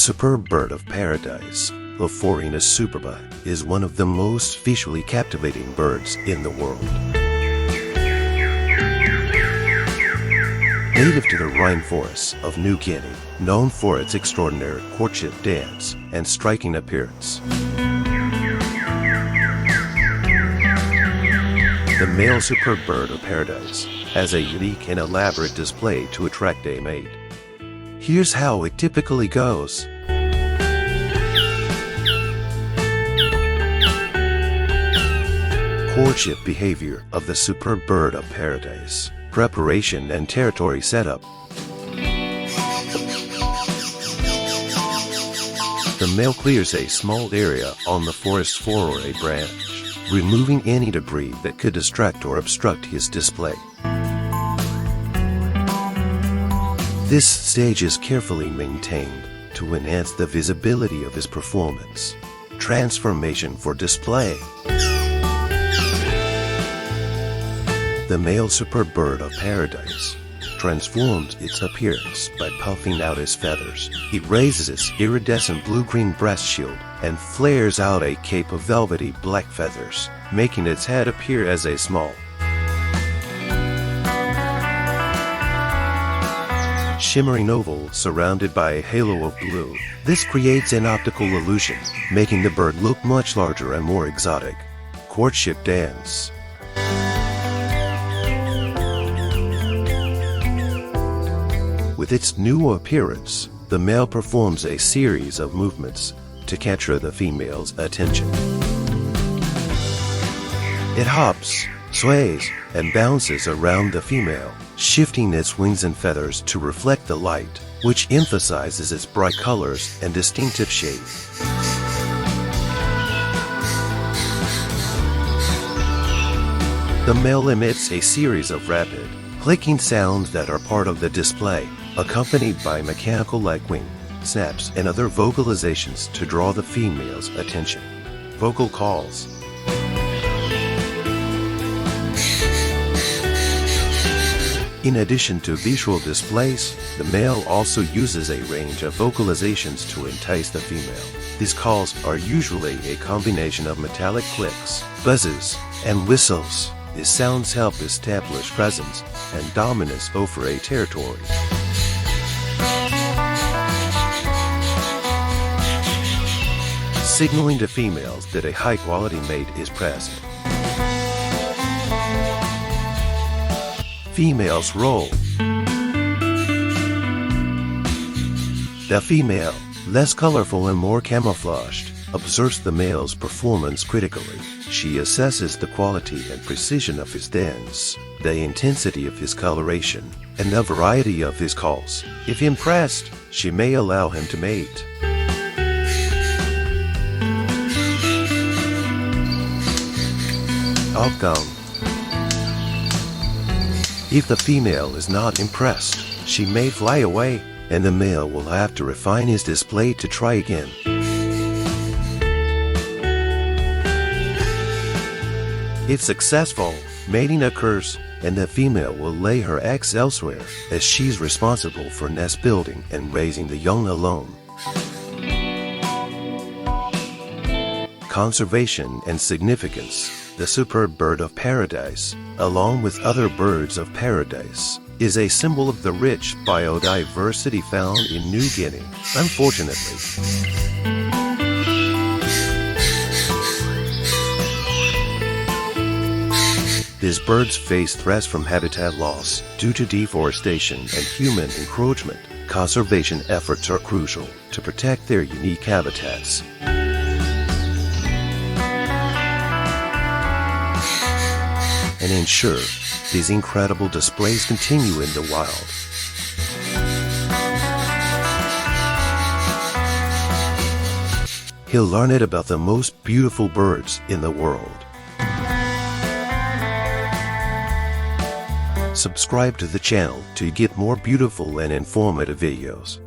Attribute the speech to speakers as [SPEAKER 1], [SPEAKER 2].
[SPEAKER 1] The superb bird of paradise, Lophorina superba, is one of the most visually captivating birds in the world. Native to the rainforests of New Guinea, known for its extraordinary courtship dance and striking appearance. The male superb bird of paradise has a unique and elaborate display to attract a mate. Here's how it typically goes. Courtship behavior of the superb bird of paradise. Preparation and territory setup. The male clears a small area on the forest floor or a branch, removing any debris that could distract or obstruct his display. This stage is carefully maintained to enhance the visibility of his performance. Transformation for display. The male superb bird of paradise transforms its appearance by puffing out his feathers. It raises its iridescent blue-green breast shield and flares out a cape of velvety black feathers, making its head appear as a small, shimmering oval surrounded by a halo of blue. This creates an optical illusion, making the bird look much larger and more exotic. Courtship dance. With its new appearance, the male performs a series of movements to capture the female's attention. It hops, sways, and bounces around the female, shifting its wings and feathers to reflect the light, which emphasizes its bright colors and distinctive shape. The male emits a series of rapid, clicking sounds that are part of the display, accompanied by mechanical-like wing snaps and other vocalizations to draw the female's attention. Vocal calls. In addition to visual displays, the male also uses a range of vocalizations to entice the female. These calls are usually a combination of metallic clicks, buzzes, and whistles. These sounds help establish presence and dominance over a territory. Signaling to females that a high-quality mate is present. Female's role. The female, less colorful and more camouflaged, observes the male's performance critically. She assesses the quality and precision of his dance, the intensity of his coloration, and the variety of his calls. If impressed, she may allow him to mate. Outcome. If the female is not impressed, she may fly away, and the male will have to refine his display to try again. If successful, mating occurs, and the female will lay her eggs elsewhere, as she's responsible for nest building and raising the young alone. Conservation and significance. The superb bird of paradise, along with other birds of paradise, is a symbol of the rich biodiversity found in New Guinea. Unfortunately, these birds face threats from habitat loss due to deforestation and human encroachment. Conservation efforts are crucial to protect their unique habitats. And ensure these incredible displays continue in the wild. He'll learn it about the most beautiful birds in the world. Subscribe to the channel to get more beautiful and informative videos.